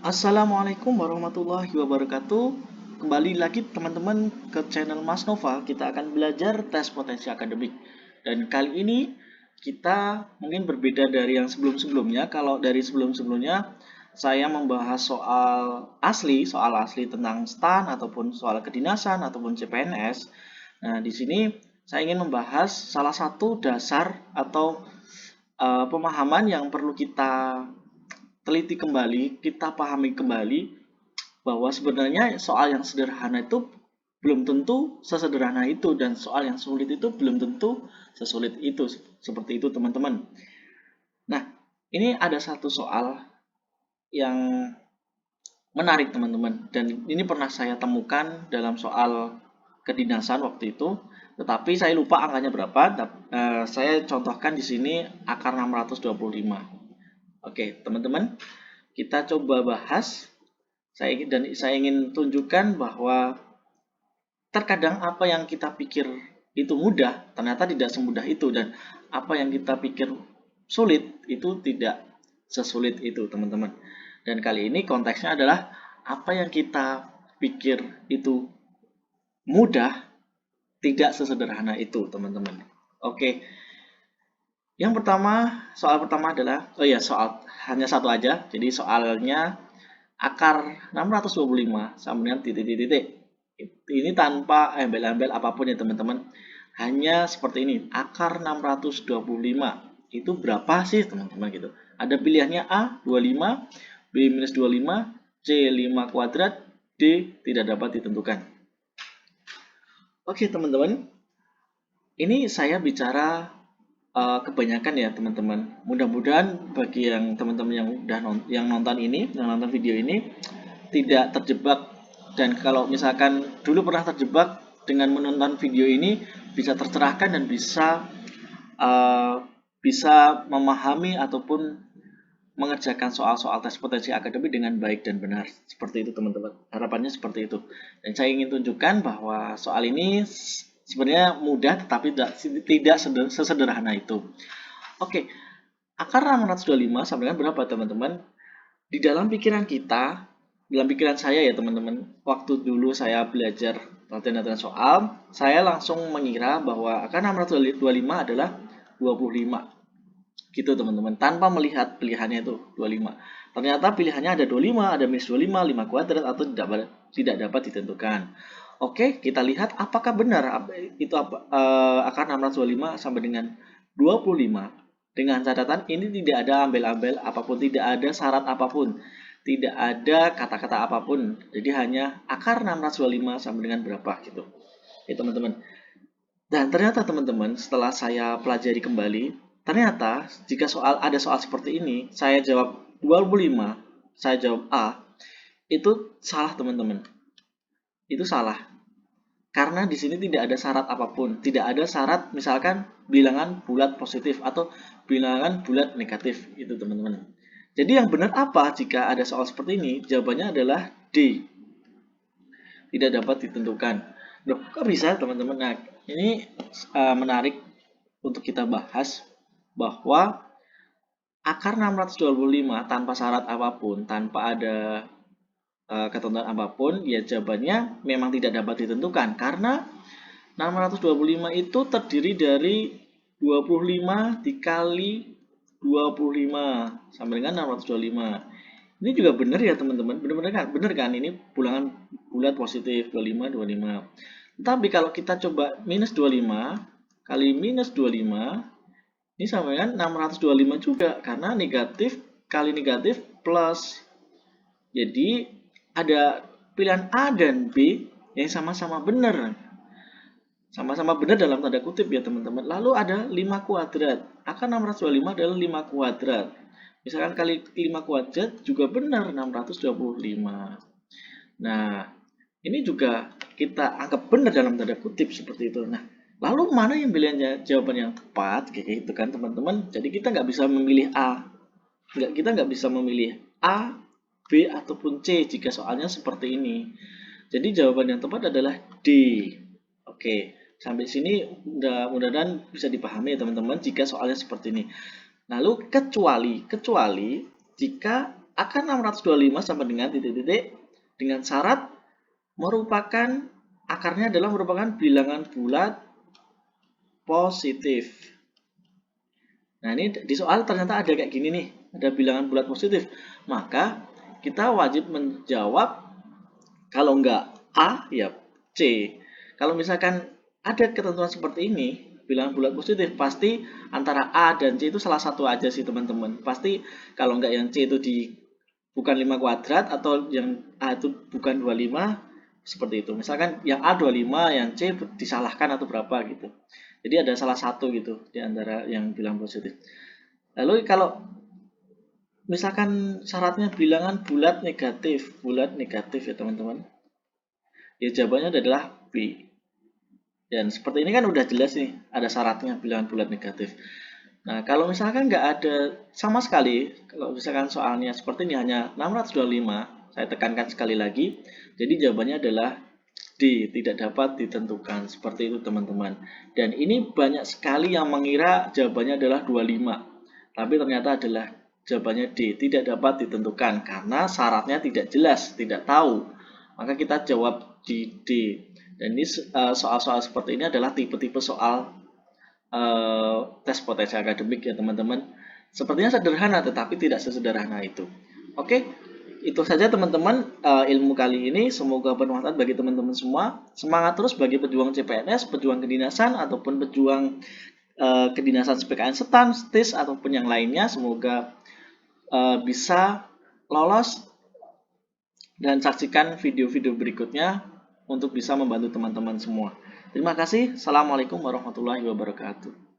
Assalamualaikum warahmatullahi wabarakatuh. Kembali lagi teman-teman ke channel Mas Nova. Kita akan belajar tes potensi akademik. Dan kali ini kita mungkin berbeda dari yang sebelum-sebelumnya. Kalau dari sebelum-sebelumnya saya membahas soal asli tentang STAN ataupun soal kedinasan ataupun CPNS. Nah, di sini saya ingin membahas salah satu dasar atau pemahaman yang perlu kita teliti kembali, kita pahami kembali bahwa sebenarnya soal yang sederhana itu belum tentu sesederhana itu dan soal yang sulit itu belum tentu sesulit itu. Seperti itu, teman-teman. Nah, ini ada satu soal yang menarik, teman-teman, dan ini pernah saya temukan dalam soal kedinasan waktu itu, tetapi saya lupa angkanya berapa. Saya contohkan di sini akar 625. Oke, teman-teman, kita coba bahas. Saya ingin tunjukkan bahwa terkadang apa yang kita pikir itu mudah, ternyata tidak semudah itu, dan apa yang kita pikir sulit itu tidak sesulit itu, teman-teman. Dan kali ini konteksnya adalah apa yang kita pikir itu mudah tidak sesederhana itu, teman-teman. Oke, yang pertama, soal pertama adalah, soal hanya satu aja. Jadi soalnya akar 625 sama dengan titik-titik. Ini tanpa embel-embel apapun ya, teman-teman. Hanya seperti ini. Akar 625 itu berapa sih, teman-teman, gitu. Ada pilihannya A 25, B minus 25, C 5 kuadrat, D tidak dapat ditentukan. Oke, teman-teman. Ini saya bicara kebanyakan ya, teman-teman. Mudah-mudahan bagi yang teman-teman yang nonton video ini tidak terjebak, dan kalau misalkan dulu pernah terjebak dengan menonton video ini bisa tercerahkan dan uh, bisa memahami ataupun mengerjakan soal-soal tes potensi akademik dengan baik dan benar. Seperti itu, teman-teman. Harapannya seperti itu. Dan saya ingin tunjukkan bahwa soal ini sebenarnya mudah tetapi tidak sesederhana itu. Oke, akar 625 sama dengan berapa, teman-teman? Di dalam pikiran kita, dalam pikiran saya ya, teman-teman, waktu dulu saya belajar latihan-latihan soal, saya langsung mengira bahwa akar 625 adalah 25. Gitu, teman-teman, tanpa melihat pilihannya itu 25. Ternyata pilihannya ada 25, ada minus 25, 5 kuadrat, atau tidak dapat ditentukan. Oke, kita lihat apakah benar itu akar 625 sama dengan 25. Dengan catatan ini tidak ada ambel-ambel apapun, tidak ada syarat apapun, tidak ada kata-kata apapun. Jadi hanya akar 625 sama dengan berapa gitu. Ya, teman-teman. Dan ternyata, teman-teman, setelah saya pelajari kembali, ternyata jika ada soal seperti ini, saya jawab 25, saya jawab A, itu salah, teman-teman. Itu salah. Karena di sini tidak ada syarat apapun. Tidak ada syarat misalkan bilangan bulat positif atau bilangan bulat negatif. Itu, teman-teman. Jadi yang benar apa jika ada soal seperti ini? Jawabannya adalah D. Tidak dapat ditentukan. Loh, kok bisa, teman-teman? Nah, ini menarik untuk kita bahas bahwa akar 625 tanpa syarat apapun, tanpa ada ketentuan apapun, ya jawabannya memang tidak dapat ditentukan karena 625 itu terdiri dari 25 dikali 25 sama dengan 625. Ini juga benar ya, teman-teman. Benar-benar kan? Benar kan? Ini bilangan bulat positif 25 25. Tapi kalau kita coba minus 25 kali minus 25, ini sama dengan 625 juga karena negatif kali negatif plus. Jadi ada pilihan A dan B yang sama-sama benar. Sama-sama benar dalam tanda kutip ya, teman-teman. Lalu ada 5 kuadrat. Akar 625 adalah 5 kuadrat. Misalkan kali 5 kuadrat juga benar 625. Nah, ini juga kita anggap benar dalam tanda kutip seperti itu. Nah, lalu mana yang pilihannya jawaban yang tepat kayak gitu kan, teman-teman? Jadi kita nggak bisa memilih A. Kita nggak bisa memilih A, B, ataupun C jika soalnya seperti ini. Jadi jawaban yang tepat adalah D. Oke, sampai sini mudah-mudahan bisa dipahami ya, teman-teman, jika soalnya seperti ini. Lalu kecuali jika akar 625 sama dengan titik-titik dengan syarat merupakan akarnya adalah merupakan bilangan bulat positif. Nah, ini di soal ternyata ada kayak gini nih, ada bilangan bulat positif. Maka kita wajib menjawab kalau enggak A, ya C. Kalau misalkan ada ketentuan seperti ini, bilangan bulat positif, pasti antara A dan C itu salah satu aja sih teman-teman. Pasti kalau enggak yang C itu bukan 5 kuadrat atau yang A itu bukan 25, seperti itu. Misalkan yang A 25, yang C disalahkan atau berapa gitu. Jadi ada salah satu gitu di antara yang bilang positif. Lalu kalau misalkan syaratnya bilangan bulat negatif ya teman-teman. Ya jawabannya adalah B. Dan seperti ini kan udah jelas nih, ada syaratnya bilangan bulat negatif. Nah, kalau misalkan nggak ada sama sekali, kalau misalkan soalnya seperti ini hanya 625, saya tekankan sekali lagi, jadi jawabannya adalah D, tidak dapat ditentukan. Seperti itu teman-teman. Dan ini banyak sekali yang mengira jawabannya adalah 25. Tapi ternyata adalah jawabannya D, tidak dapat ditentukan karena syaratnya tidak jelas, tidak tahu. Maka kita jawab di D. Dan ini soal-soal seperti ini adalah tipe-tipe soal tes potensi akademik ya teman-teman. Sepertinya sederhana tetapi tidak sesederhana itu. Oke, itu saja teman-teman ilmu kali ini. Semoga bermanfaat bagi teman-teman semua. Semangat terus bagi pejuang CPNS, pejuang kedinasan ataupun pejuang kedinasan SPKN Setan, STIS ataupun yang lainnya. Semoga bisa lolos dan saksikan video-video berikutnya untuk bisa membantu teman-teman semua. Terima kasih. Assalamualaikum warahmatullahi wabarakatuh.